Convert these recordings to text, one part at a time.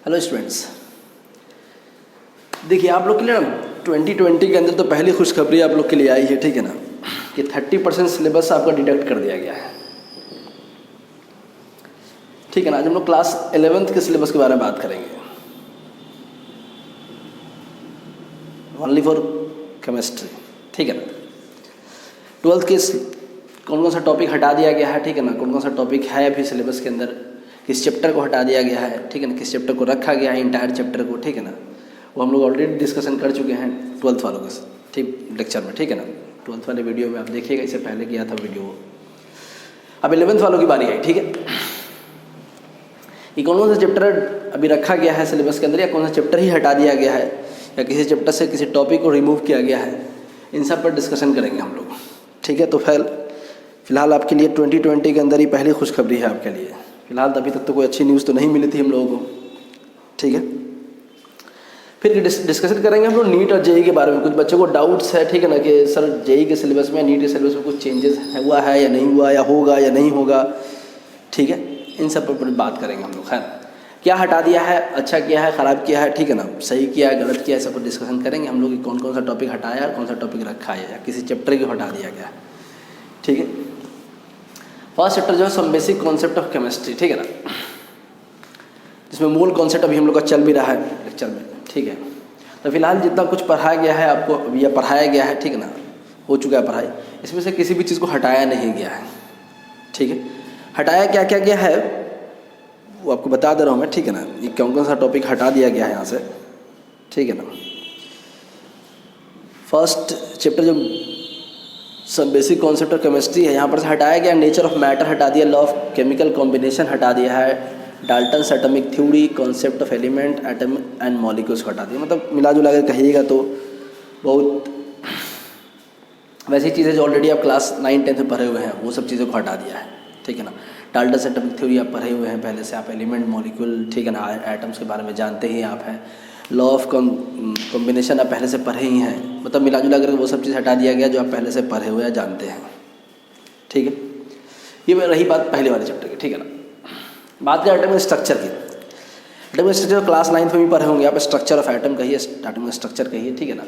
Hello students, देखिए आप लोग के लिए ना 2020 के अंदर तो पहली खुशखबरी आप लोग के लिए आई है, ठीक है ना, कि 30% सिलेबस आपका डिडक्ट कर दिया गया है। ठीक है ना। आज हम लोग क्लास 11th के सिलेबस के बारे में बात करेंगे, ओनली फॉर केमिस्ट्री। ठीक है ना। 12th के कौन कौन सा टॉपिक हटा दिया गया है, ठीक है ना, कौन कौन सा टॉपिक है अभी सिलेबस के अंदर, किस चैप्टर को हटा दिया गया है, ठीक है ना, किस चैप्टर को रखा गया है, इंटायर चैप्टर को, ठीक है ना, वो हम लोग ऑलरेडी डिस्कशन कर चुके हैं 12th वालों के ठीक लेक्चर में। ठीक है ना। 12th वाले वीडियो में आप देखिएगा, इससे पहले किया था वीडियो। अब 11th वालों की बारी आई। ठीक है। ये कौन कौन सा चैप्टर अभी रखा गया है सिलेबस के अंदर, या कौन सा चैप्टर ही हटा दिया गया है, या किसी चैप्टर से किसी टॉपिक को रिमूव किया गया है, इन सब पर डिस्कशन करेंगे हम लोग। ठीक है। तो फिलहाल आपके लिए 2020 के अंदर ही पहली खुशखबरी है आपके लिए। फिलहाल अभी तक तो कोई अच्छी न्यूज़ तो नहीं मिली थी हम लोगों को। ठीक है। फिर डिस्कशन करेंगे हम लोग नीट और जेई के बारे में। कुछ बच्चों को डाउट्स है, ठीक है ना, कि सर जेई के सिलेबस में, नीट के सिलेबस में कुछ चेंजेस हुआ है या नहीं हुआ, या होगा या नहीं होगा। ठीक है। इन सब पर बात करेंगे हम लोग। खैर, क्या हटा दिया है, अच्छा किया है, ख़राब किया है, ठीक है ना, सही किया है, गलत किया है, सब पर डिस्कशन करेंगे हम लोग कि कौन कौन सा टॉपिक हटाया और कौन सा टॉपिक रखा है, या किसी चैप्टर को हटा दिया गया। ठीक है। फर्स्ट चैप्टर जो है some basic concept of chemistry, ठीक है ना, जिसमें मूल कॉन्सेप्ट अभी हम लोग का चल भी रहा है लेक्चर में। ठीक है। तो फिलहाल जितना कुछ पढ़ाया गया है आपको, या पढ़ाया गया है, ठीक है ना, हो चुका है पढ़ाई, इसमें से किसी भी चीज़ को हटाया नहीं गया है। ठीक है। हटाया क्या क्या गया है वो आपको बता दे रहा हूँ मैं। ठीक है ना। ये कौन कौन सा टॉपिक हटा दिया गया है यहाँ से। ठीक है ना। फर्स्ट चैप्टर जो सब बेसिक कॉन्सेप्ट ऑफ केमिस्ट्री है, यहाँ पर से हटाया गया नेचर ऑफ मैटर हटा दिया, लॉ ऑफ केमिकल कॉम्बिनेशन हटा दिया है, Dalton's atomic theory, concept of element, atom and molecules को हटा दिया। मतलब मिला जुला कर कहिएगा तो बहुत वैसी चीज़ें जो ऑलरेडी आप क्लास 9-10 में पढ़े हुए हैं, वो सब चीज़ों को हटा दिया है। ठीक है ना। डाल्टन्स एटॉमिक थ्योरी आप पढ़े हुए हैं पहले से, आप एलिमेंट, मॉलिक्यूल, ठीक है ना, एटम्स के बारे में जानते ही आप हैं। लॉ ऑफ कॉम्बिनेशन आप पहले से पढ़े ही हैं। मतलब मिला जुला कर वो सब चीज़ हटा दिया गया जो आप पहले से पढ़े हुए हैं, जानते हैं। ठीक है। ये रही बात पहले वाले चैप्टर की। ठीक है ना। बात करें एटम स्ट्रक्चर की। एटम स्ट्रक्चर क्लास 9th में भी पढ़े होंगे आप। स्ट्रक्चर ऑफ एटम कहिए, एटम स्ट्रक्चर कहिए। ठीक है ना।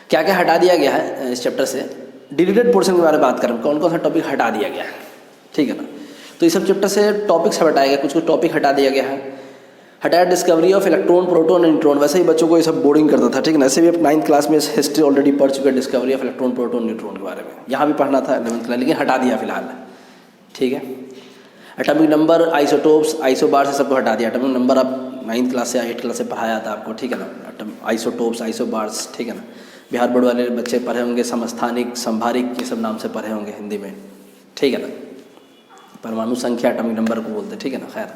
क्या क्या हटा दिया गया है इस चैप्टर से, डिलीटेड पोर्शन के बारे में बात करें, कौन कौन सा टॉपिक हटा दिया गया है। ठीक है ना। तो इस सब चैप्टर से टॉपिक्स हटाए गए, कुछ कुछ टॉपिक हटा दिया गया है। हटाया discovery of electron, proton, neutron. वैसे ही बच्चों को ये सब बोरिंग करता था। ठीक है ना। ऐसे भी आप 9th क्लास में हिस्ट्री ऑलरेडी पढ़ चुके हैं, discovery of electron, proton, neutron के बारे में। यहाँ भी पढ़ना था 11th क्लास, लेकिन हटा दिया फिलहाल। ठीक है। एटॉमिक नंबर, आइसोटोप्स, आइसोबार से सबको हटा दिया। एटॉमिक नंबर आप 9th क्लास से 8th क्लास से पढ़ाया था आपको। ठीक है ना। आइसोटोप्स, आइसोबार्स, ठीक है ना, बिहार बोर्ड वाले बच्चे पढ़े होंगे। समस्थानिक, संभारिक, ये सब नाम से पढ़े होंगे हिंदी में। ठीक है ना। परमाणु संख्या एटॉमिक नंबर को बोलते। ठीक है ना। खैर,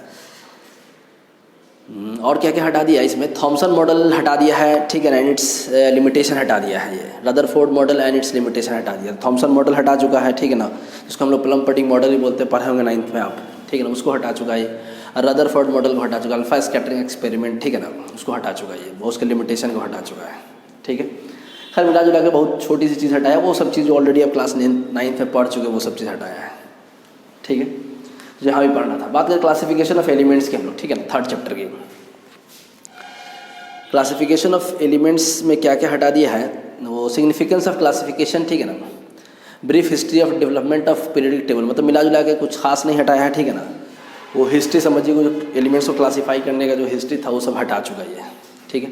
और क्या क्या हटा दिया इसमें, थॉमसन मॉडल हटा दिया है। ठीक है ना, एंड इट्स लिमिटेशन हटा दिया है। ये Rutherford model and it's limitation हटा दिया। थॉमसन मॉडल हटा चुका है। ठीक है ना, जिसको हम लोग प्लम पडिंग मॉडल भी बोलते हैं, पढ़े होंगे 9th में आप। ठीक है ना, उसको हटा चुका है। रदरफोर्ड मॉडल को हटा चुका, अल्फा स्कैटरिंग एक्सपेरिमेंट, ठीक है ना, उसको हटा चुका है। वो उसके लिमिटेशन को हटा चुका है। ठीक है। खैर, मिला जुला के बहुत छोटी सी चीज़ हटाया, वो सब चीज़ जो ऑलरेडी आप क्लास 9th में पढ़ चुके, वो सब चीज़ हटाया है। ठीक है। जहाँ भी पढ़ना था। बात करें क्लासिफिकेशन ऑफ एलिमेंट्स की हम लोग। ठीक है ना, 3rd चैप्टर की क्लासिफिकेशन ऑफ एलिमेंट्स में क्या क्या हटा दिया है, वो सिग्निफिकेंस ऑफ क्लासिफिकेशन, ठीक है ना, brief history of development of periodic table. मतलब मिला जुला के कुछ खास नहीं हटाया है। ठीक है ना। वो हिस्ट्री समझिए, जो एलिमेंट्स को क्लासीफाई करने का जो हिस्ट्री था वो सब हटा चुका है। ठीक है।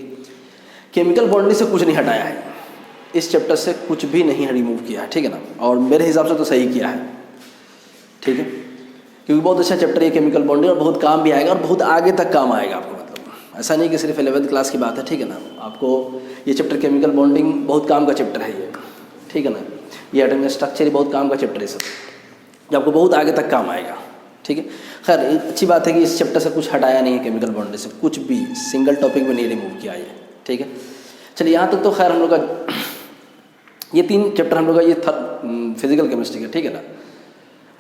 केमिकल बॉन्डिंग से कुछ नहीं हटाया है इस चैप्टर से, कुछ भी नहीं रिमूव किया है। ठीक है ना। और मेरे हिसाब से तो सही किया है। ठीक है। क्योंकि बहुत अच्छा चैप्टर है केमिकल बॉन्डिंग, और बहुत काम भी आएगा और बहुत आगे तक काम आएगा आपको। ऐसा नहीं कि सिर्फ 11th क्लास की बात है। ठीक है ना। आपको ये चैप्टर केमिकल बॉन्डिंग बहुत काम का चैप्टर है ये। ठीक है ना। ये एटम स्ट्रक्चर ही बहुत काम का चैप्टर है सब, जो आपको बहुत आगे तक काम आएगा। ठीक है। खैर, अच्छी बात है कि इस चैप्टर से कुछ हटाया नहीं है, केमिकल बॉन्डिंग से कुछ भी सिंगल टॉपिक में नहीं रिमूव किया है। ठीक है। चलिए, यहाँ तक तो खैर हम लोग का ये 3 चैप्टर हम लोग का ये था फिजिकल केमिस्ट्री का। ठीक है ना।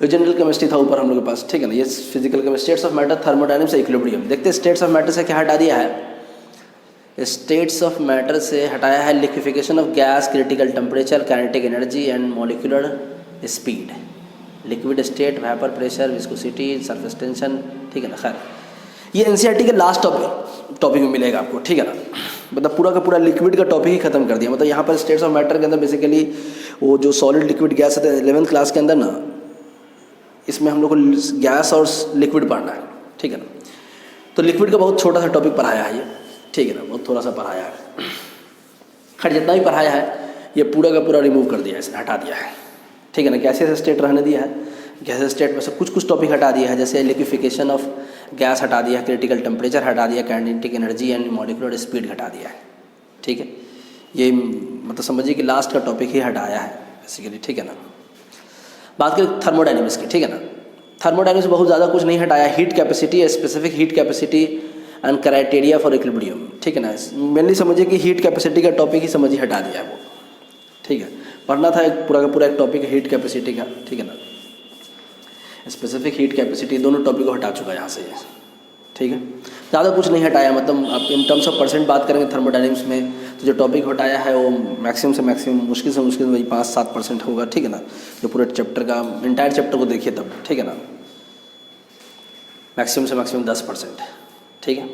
जनरल केमिस्ट्री था ऊपर हम लोग के पास। ठीक है ना। ये physical chemistry, states of matter, thermodynamics, equilibrium. देखते हैं स्टेट्स ऑफ मैटर से क्या हटा दिया है। स्टेट्स ऑफ मैटर से हटाया है liquefaction of gas, critical temperature, kinetic energy and molecular speed, liquid state, vapour pressure, viscosity, surface tension. ठीक है ना। खैर, ये एनसीईआरटी के लास्ट टॉपिक में मिलेगा आपको, ठीक है ना। मतलब पूरा का पूरा लिक्विड का टॉपिक ही खत्म कर दिया। मतलब यहाँ पर स्टेट्स ऑफ मैटर के अंदर बेसिकली वो जो सॉलिड लिक्विड गैस है 11th क्लास के अंदर ना, इसमें हम लोग को गैस और लिक्विड पढ़ना है, ठीक है ना। तो लिक्विड का बहुत छोटा सा टॉपिक पढ़ाया है ये, ठीक है ना, बहुत थोड़ा सा पढ़ाया है। खैर जितना भी पढ़ाया है ये पूरा का पूरा रिमूव कर दिया है, इसने हटा दिया है, ठीक है ना। गैसेस स्टेट रहने दिया है, गैसेस स्टेट में से कुछ टॉपिक हटा दिया है, जैसे लिक्विफिकेशन ऑफ गैस हटा दिया है, क्रिटिकल टेम्परेचर हटा दिया, kinetic energy and molecular speed हटा दिया है, ठीक है। ये मतलब समझिए कि लास्ट का टॉपिक ही हटाया है बेसिकली, ठीक है ना। बात करें थर्मोडायनेमिक्स की, ठीक है ना। थर्मोडायनेमिक्स बहुत ज़्यादा कुछ नहीं हटाया, heat capacity, specific heat capacity and criteria for equilibrium, ठीक है ना। मेनली समझिए कि हीट कैपेसिटी का टॉपिक ही समझिए हटा दिया है वो, ठीक है। पढ़ना था एक पूरा का पूरा एक टॉपिक हीट कैपेसिटी का, ठीक है ना। स्पेसिफिक हीट कैपेसिटी दोनों टॉपिक को हटा चुका है यहाँ से, ठीक है। ज़्यादा कुछ नहीं हटाया, मतलब आप इन टर्म्स ऑफ परसेंट बात करेंगे थर्मोडायनेमिक्स में तो जो टॉपिक हटाया है वो मैक्सिमम से मैक्सिमम, मुश्किल से मुश्किल वही 5-7% होगा, ठीक है ना। जो पूरे चैप्टर का इंटायर चैप्टर को देखिए तब, ठीक है ना, मैक्सिमम से मैक्सिमम 10%, ठीक है।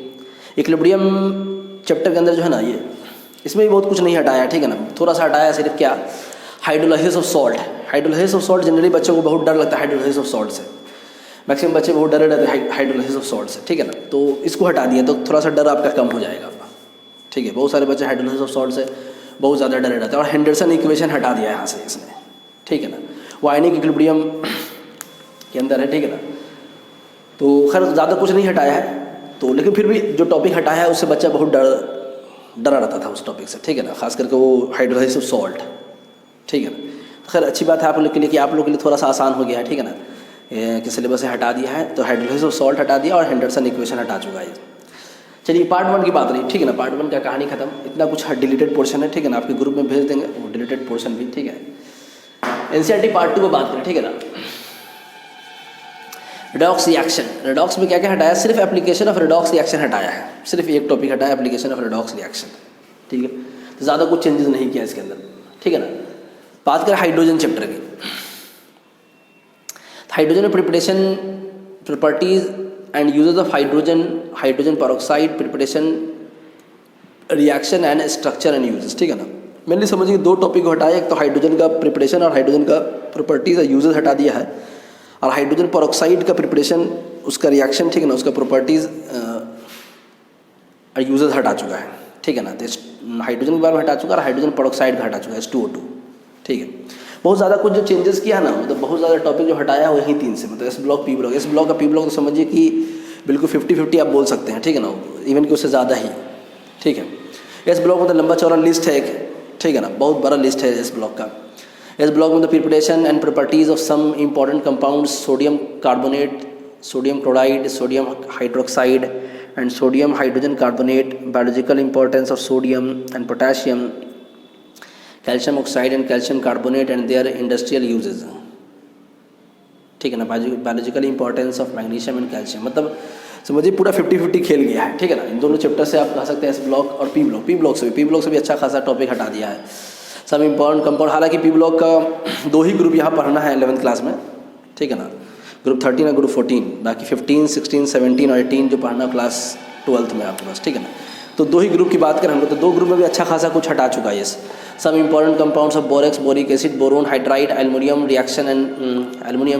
इक्विलिब्रियम चैप्टर के अंदर जो है ना ये, इसमें भी बहुत कुछ नहीं हटाया, ठीक है ना। थोड़ा सा हटाया सिर्फ क्या, hydrolysis of salt. Hydrolysis of salt generally बच्चों को बहुत डर लगता है हाइड्रोलाइसिस ऑफ सॉल्ट से, मैक्सिमम बच्चे बहुत डरे रहते हैं हाइड्रोलाइसिस ऑफ सॉल्ट से, ठीक है ना। तो इसको हटा दिया तो थोड़ा सा डर आपका कम हो जाएगा आपका, ठीक है। बहुत सारे बच्चे हाइड्रोलाइसिस ऑफ सॉल्ट से बहुत ज़्यादा डरे रहते हैं। और हेंडरसन इक्वेशन हटा दिया है यहाँ से इसने, ठीक है ना। वो आयनिक इक्विलिब्रियम के अंदर है, ठीक है ना। तो खैर ज़्यादा कुछ नहीं हटाया है तो, लेकिन फिर भी जो टॉपिक हटाया है उससे बच्चा बहुत डरा रहता था उस टॉपिक से, ठीक है ना। खास करके वो हाइड्रोलाइसिस ऑफ सॉल्ट, ठीक है ना। तो खैर अच्छी बात है आप लोग के लिए कि आप लोग के लिए थोड़ा सा आसान हो गया है, ठीक है ना, कि सिलेबस से हटा दिया है। तो हाइड्रोलाइसिस ऑफ सॉल्ट हटा दिया और हेंडरसन इक्वेशन हटा चुका है। चलिए पार्ट 1 की बात रही, ठीक है ना। पार्ट 1 का कहानी खत्म, इतना कुछ डिलीटेड पोर्शन है, ठीक है ना। आपके ग्रुप में भेज देंगे वो डिलीटेड पोर्शन भी, ठीक है। एनसीईआरटी पार्ट 2 में बात करें, ठीक है ना। रेडॉक्स रिएक्शन, रेडॉक्स में क्या क्या हटाया, सिर्फ एप्लीकेशन ऑफ रेडॉक्स रिएक्शन हटाया है, सिर्फ एक टॉपिक हटाया एप्लीकेशन ऑफ रेडॉक्स रिएक्शन, ठीक है। तो ज़्यादा कुछ चेंजेस नहीं किया इसके अंदर, ठीक है ना। बात करें हाइड्रोजन चैप्टर की, hydrogen preparation properties and uses of hydrogen, hydrogen peroxide preparation reaction and structure and uses, ठीक है ना। मेनली समझिए 2 टॉपिक को हटाया, एक तो हाइड्रोजन का प्रिपरेशन और हाइड्रोजन का प्रॉपर्टीज और यूजेस हटा दिया है, और हाइड्रोजन पेरोक्साइड का प्रिपरेशन उसका रिएक्शन, ठीक है ना, उसका प्रॉपर्टीज और यूजेस हटा चुका है, ठीक है ना। तो हाइड्रोजन के बारे में हटा चुका है और हाइड्रोजन पेरोक्साइड का हटा चुका है, H2O2, ठीक है। बहुत ज़्यादा कुछ जो चेंजेस किया है ना, मतलब बहुत ज़्यादा टॉपिक जो हटाया है वही 3 से, मतलब S block P block, S block का पी ब्लॉक तो समझिए कि बिल्कुल 50-50 आप बोल सकते हैं, ठीक है ना, इवन कि उससे ज़्यादा ही, ठीक है। एस ब्लॉक में तो लंबा चौड़ा लिस्ट है एक, ठीक है ना, बहुत बड़ा लिस्ट है एस ब्लॉक का। एस ब्लॉक में the preparation and properties of some important compounds, sodium carbonate, sodium chloride, sodium hydroxide and sodium hydrogen carbonate, biological importance of sodium and potassium, calcium oxide and calcium carbonate and their industrial uses, ठीक है ना। Biological importance of magnesium and calcium, मतलब समझिए पूरा 50-50 खेल गया है, ठीक है ना। इन दोनों चैप्टर से आप कह सकते हैं एस ब्लॉक और पी ब्लॉक, पी ब्लॉक से भी अच्छा खासा टॉपिक हटा दिया है। सब इंपॉर्टेंट कंपाउंड, हालांकि पी ब्लॉक का 2 ही ग्रुप यहाँ पढ़ना है 11th क्लास में, ठीक है ना, ग्रुप 13 और ग्रुप 14, बाकी 15, 16, 17 और 18 जो पढ़ना क्लास 12th में आपके पास, ठीक है ना। तो 2 ही ग्रुप की बात करें हम लोग तो 2 ग्रुप में भी अच्छा खासा कुछ हटा चुका है। Some important compounds of borax, boric acid, boron, hydride, aluminium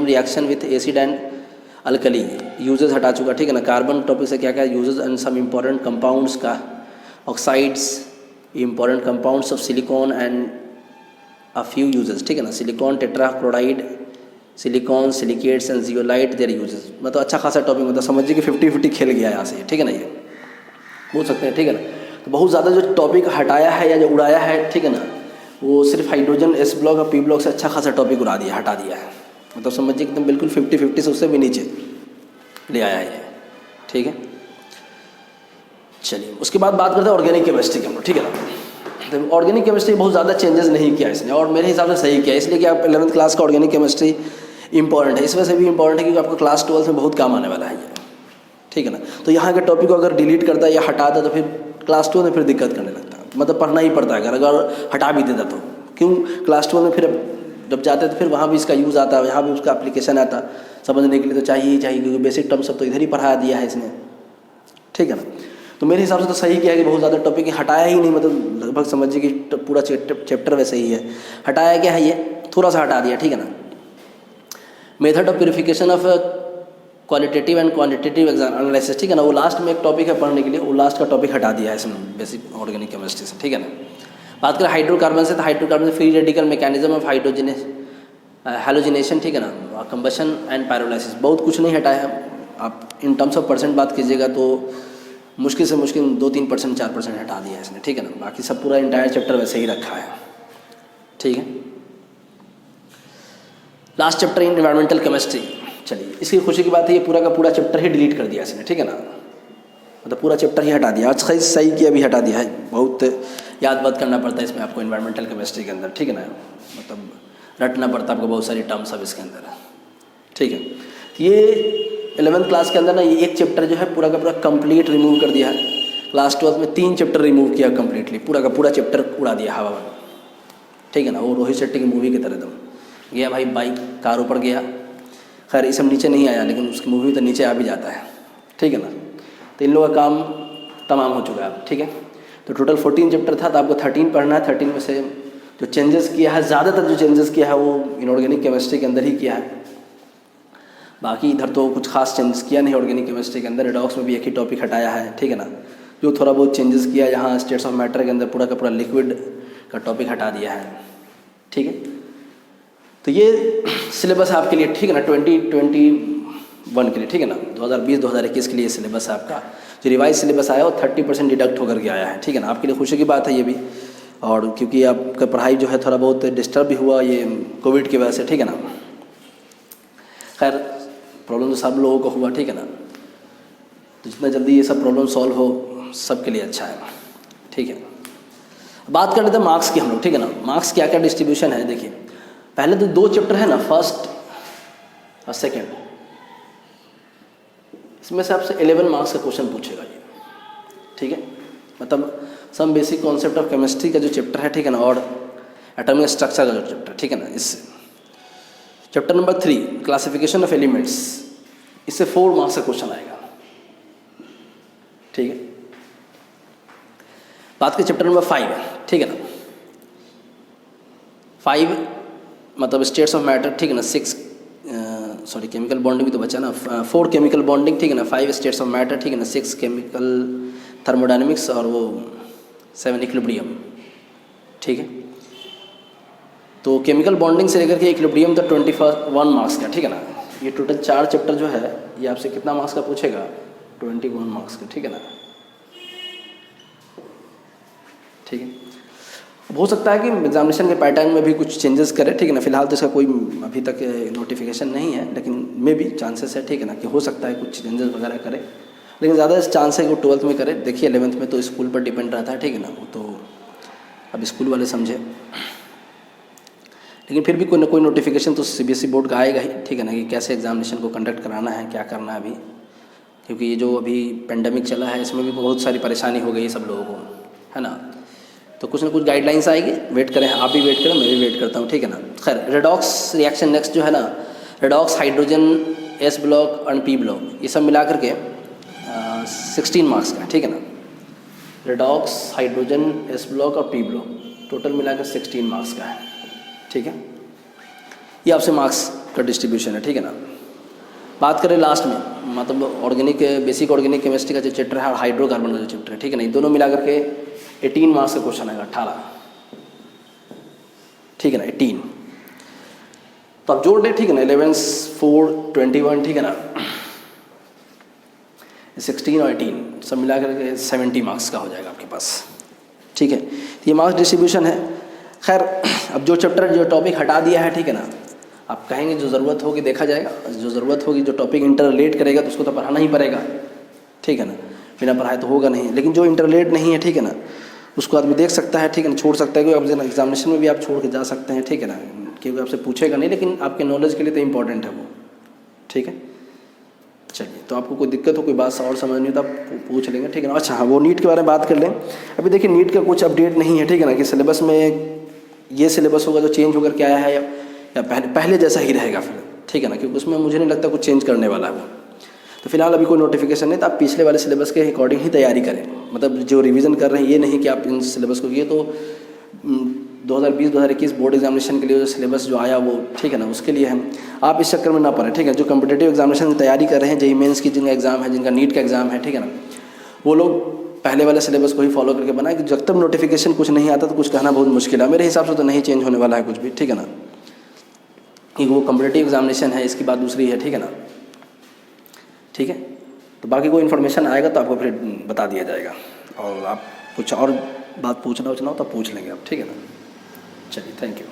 reaction with acid and alkali, uses हटा चुका, ठीक है ना। कार्बन टॉपिक से क्या क्या uses and some important compounds का, oxides, important compounds of silicon and a few uses, ठीक है ना। Silicon tetrachloride, silicon silicates and zeolite, their uses, मतलब अच्छा खासा टॉपिक, मतलब समझिए कि 50-50 खेल गया यहाँ से, ठीक है ना, ये बोल सकते हैं, ठीक है ना। तो बहुत ज़्यादा जो टॉपिक हटाया है या जो उड़ाया है, ठीक है ना, वो सिर्फ हाइड्रोजन, एस ब्लॉक और पी ब्लॉक से अच्छा खासा टॉपिक उड़ा दिया, हटा दिया है, मतलब समझिए एकदम बिल्कुल 50-50 से उससे भी नीचे ले आया है ये, ठीक है। चलिए उसके बाद बात करते हैं ऑर्गेनिक केमिस्ट्री के हम लोग, ठीक है ना। तो ऑर्गेनिक केमिस्ट्री बहुत ज़्यादा चेंजेस नहीं किया इसने, और मेरे हिसाब से सही किया, इसलिए कि आप 11th क्लास का ऑर्गेनिक केमिस्ट्री इंपॉर्टेंट है, इस वजह से भी इंपॉर्टेंट है क्योंकि आपको क्लास 12th में बहुत काम आने वाला है ये, ठीक है ना। तो यहाँ के टॉपिक को अगर डिलीट करता है या हटाता तो फिर क्लास 2 में फिर दिक्कत करने लगता है, मतलब पढ़ना ही पड़ता है अगर हटा भी देता तो, क्यों क्लास 2 में फिर जब जाते तो फिर वहाँ भी इसका यूज़ आता है, यहाँ भी उसका एप्लीकेशन आता, समझने के लिए तो चाहिए ही चाहिए, क्योंकि बेसिक टर्म सब तो इधर ही पढ़ा दिया है इसने, ठीक है ना। तो मेरे हिसाब से तो सही किया कि बहुत ज़्यादा टॉपिक हटाया ही नहीं, मतलब लगभग समझिए कि पूरा चैप्टर वैसे ही है। हटाया क्या है, ये थोड़ा सा हटा दिया, ठीक है ना। Method of purification of qualitative and quantitative exam analysis, ठीक है ना, वो लास्ट में एक टॉपिक है पढ़ने के लिए, वो लास्ट का टॉपिक हटा दिया है इसमें बेसिक ऑर्गेनिक केमिस्ट्री से, ठीक है ना। बात करें हाइड्रोकार्बन से, तो हाइड्रोकार्बन से free radical mechanism of halogenation, ठीक है ना, कंबशन एंड पायरोलाइसिस, बहुत कुछ नहीं हटाया है। आप इन टर्म्स ऑफ परसेंट बात कीजिएगा तो मुश्किल से मुश्किल 2-3%, 4% हटा दिया है इसने, ठीक है ना। बाकी सब पूरा इंटायर चैप्टर वैसे ही रखा है, ठीक है। Last chapter in environmental chemistry, चलिए इसकी खुशी की बात है, ये पूरा का पूरा चैप्टर ही डिलीट कर दिया इसने, ठीक है ना, मतलब पूरा चैप्टर ही हटा दिया। आज सही किया, भी हटा दिया है, बहुत याद बात करना पड़ता है इसमें आपको एनवायरमेंटल केमिस्ट्री के अंदर, ठीक है ना, मतलब रटना पड़ता है आपको बहुत सारी टर्म्स अब इसके अंदर, ठीक है। ये 11th क्लास के अंदर ना ये एक चैप्टर जो है पूरा का पूरा कंप्लीट रिमूव कर दिया है। क्लास 12th में 3 चैप्टर रिमूव किया कंप्लीटली, पूरा का पूरा चैप्टर उड़ा दिया हवा में, ठीक है ना। वो रोहित शेट्टी की मूवी की तरह एकदम गया भाई, बाइक कार ऊपर गया, खैर ये सब नीचे नहीं आया, लेकिन उसकी मूवी तो नीचे आ भी जाता है, ठीक है ना। तो इन लोगों का काम तमाम हो चुका है, ठीक है। तो टोटल 14 चैप्टर था, तो आपको 13 पढ़ना है। 13 में से जो चेंजेस किया है, ज़्यादातर जो चेंजेस किया है वो इनऑर्गेनिक केमिस्ट्री के अंदर ही किया है, बाकी इधर तो कुछ खास चेंजेस किया नहीं। ऑर्गेनिक केमिस्ट्री के अंदर रेडॉक्स में भी एक ही टॉपिक हटाया है, ठीक है ना। जो थोड़ा बहुत चेंजेस किया यहाँ स्टेट्स ऑफ मैटर के अंदर पूरा का पूरा लिक्विड का टॉपिक हटा दिया है, ठीक है। तो ये सिलेबस आपके लिए, ठीक है ना, 2021 के लिए, ठीक है ना, 2020-2021 के लिए सिलेबस है आपका। जो रिवाइज सिलेबस आया वो 30% डिडक्ट होकर के आया है, ठीक है ना। आपके लिए खुशी की बात है ये भी, और क्योंकि आपका पढ़ाई जो है थोड़ा बहुत डिस्टर्ब भी हुआ ये कोविड की वजह से, ठीक है ना। खैर प्रॉब्लम तो सब लोगों को हुआ, ठीक है ना। तो जितना जल्दी ये सब प्रॉब्लम सॉल्व हो सबके लिए अच्छा है, ठीक है। बात कर लेते हैं मार्क्स की हम लोग, ठीक है ना। मार्क्स क्या क्या डिस्ट्रीब्यूशन है, देखिए पहले तो 2 चैप्टर है ना, फर्स्ट और सेकंड, इसमें से आपसे 11 मार्क्स का क्वेश्चन पूछेगा ये, ठीक है। मतलब some basic concept of chemistry का जो चैप्टर है, ठीक है ना, और एटॉमिक स्ट्रक्चर का जो चैप्टर, ठीक है ना। इससे chapter number 3 classification of elements, इससे 4 मार्क्स का क्वेश्चन आएगा, ठीक है। बात करें चैप्टर नंबर 5, ठीक है ना। 5 मतलब स्टेट्स ऑफ मैटर, ठीक है ना। 6 केमिकल बॉन्डिंग भी तो बचा ना, 4 केमिकल बॉन्डिंग, ठीक है ना। 5 स्टेट्स ऑफ मैटर, ठीक है ना। 6 केमिकल थर्मोडायनेमिक्स और वो 7 इक्विलिब्रियम, ठीक है। तो केमिकल बॉन्डिंग से लेकर के इक्विलिब्रियम तक 21 मार्क्स का, ठीक है ना। ये टोटल 4 चैप्टर जो है ये आपसे कितना मार्क्स का पूछेगा, 21 मार्क्स का, ठीक है ना, ठीक है। हो सकता है कि एग्जामिनेशन के पैटर्न में भी कुछ चेंजेस करे, ठीक है ना। फिलहाल तो इसका कोई अभी तक नोटिफिकेशन नहीं है, लेकिन मे भी चांसेस है, ठीक है ना, कि हो सकता है कुछ चेंजेस वगैरह करे, लेकिन ज़्यादा चांस है कि वो 12th में करे। देखिए 11th में तो स्कूल पर डिपेंड रहता है, ठीक है ना, वो तो अब स्कूल वाले समझे, लेकिन फिर भी कोई ना कोई नोटिफिकेशन तो CBSE बोर्ड का आएगा ही, ठीक है ना, कि कैसे एग्जामिनेशन को कंडक्ट कराना है, क्या करना है अभी, क्योंकि ये जो अभी पेंडेमिक चला है इसमें भी बहुत सारी परेशानी हो गई सब लोगों को, है ना। तो कुछ ना कुछ गाइडलाइंस आएगी, वेट करें, आप भी वेट करें, मैं भी वेट करता हूँ, ठीक है ना। खैर रेडॉक्स रिएक्शन नेक्स्ट जो है ना, रेडॉक्स हाइड्रोजन S ब्लॉक और P ब्लॉक, ये सब मिला करके 16 मार्क्स का, ठीक है ना। रेडॉक्स हाइड्रोजन S ब्लॉक और P ब्लॉक टोटल मिलाकर 16 मार्क्स का है, ठीक है। ये आपसे मार्क्स का डिस्ट्रीब्यूशन है, ठीक है ना। बात करें लास्ट में, मतलब ऑर्गेनिक बेसिक ऑर्गेनिक केमिस्ट्री का जो चैप्टर है और हाइड्रोकार्बन का जो चैप्टर है, ठीक है ना, ये दोनों मिला करके 18 मार्क्स का क्वेश्चन आएगा, 18, ठीक है ना, 18। तो आप जोड़ दें, ठीक है ना, 11, 4, 21, ठीक है ना, 16 और 18 सब मिला करके 70 मार्क्स का हो जाएगा आपके पास, ठीक है। ये मार्क्स डिस्ट्रीब्यूशन है। खैर अब जो चैप्टर जो टॉपिक हटा दिया है, ठीक है ना, आप कहेंगे जो ज़रूरत होगी देखा जाएगा, जो ज़रूरत होगी, जो टॉपिक इंटर रिलेट करेगा तो उसको तो पढ़ाना ही पड़ेगा, ठीक है ना, बिना पढ़ाए तो होगा नहीं। लेकिन जो इंटर रिलेट नहीं है, ठीक है ना, उसको आदमी देख सकता है, ठीक है ना, छोड़ सकता है, क्योंकि आप एग्जामिनेशन में भी आप छोड़ के जा सकते हैं, ठीक है ना, क्योंकि आपसे पूछेगा नहीं, लेकिन आपके नॉलेज के लिए तो इम्पॉर्टेंट है वो, ठीक है। चलिए, तो आपको कोई दिक्कत हो, कोई बात और समझ नहीं हो तो आप पूछ लेंगे, ठीक है ना। अच्छा हाँ, वो नीट के बारे में बात कर लें। अभी देखिए नीट का कुछ अपडेट नहीं है, ठीक है ना, कि सिलेबस में ये सिलेबस होगा जो चेंज होकर के आया है या पहले जैसा ही रहेगा फिर, ठीक है ना, क्योंकि उसमें मुझे नहीं लगता कुछ चेंज करने वाला है वो। तो फिलहाल अभी कोई नोटिफिकेशन नहीं, तो आप पिछले वाले सिलेबस के अकॉर्डिंग ही तैयारी करें। मतलब जो रिवीजन कर रहे हैं ये नहीं कि आप इन सिलेबस को किए तो 2020-2021 बोर्ड एग्जामिनेशन के लिए जो सिलेबस जो आया वो ठीक है ना, उसके लिए हम आप इस चक्कर में ना पड़े, ठीक है। जो कम्पिटेटिव एग्जामिनेशन की तैयारी कर रहे हैं, जेईई मेंस की जिनका एग्जाम है, जिनका नीट का एग्जाम है, ठीक है ना, वो लोग पहले वाले सिलेबस को ही फॉलो करके बनाए कि जब तक नोटिफिकेशन कुछ नहीं आता तो कुछ कहना बहुत मुश्किल है। मेरे हिसाब से तो नहीं चेंज होने वाला है कुछ भी, ठीक है ना, कि वो कम्पिटेटिव एग्जामिनेशन है, इसकी बात दूसरी है, ठीक है ना, ठीक है। तो बाकी कोई इन्फॉर्मेशन आएगा तो आपको फिर बता दिया जाएगा, और आप कुछ और बात पूछना हो तो पूछ लेंगे आप, ठीक है ना। चलिए, थैंक यू।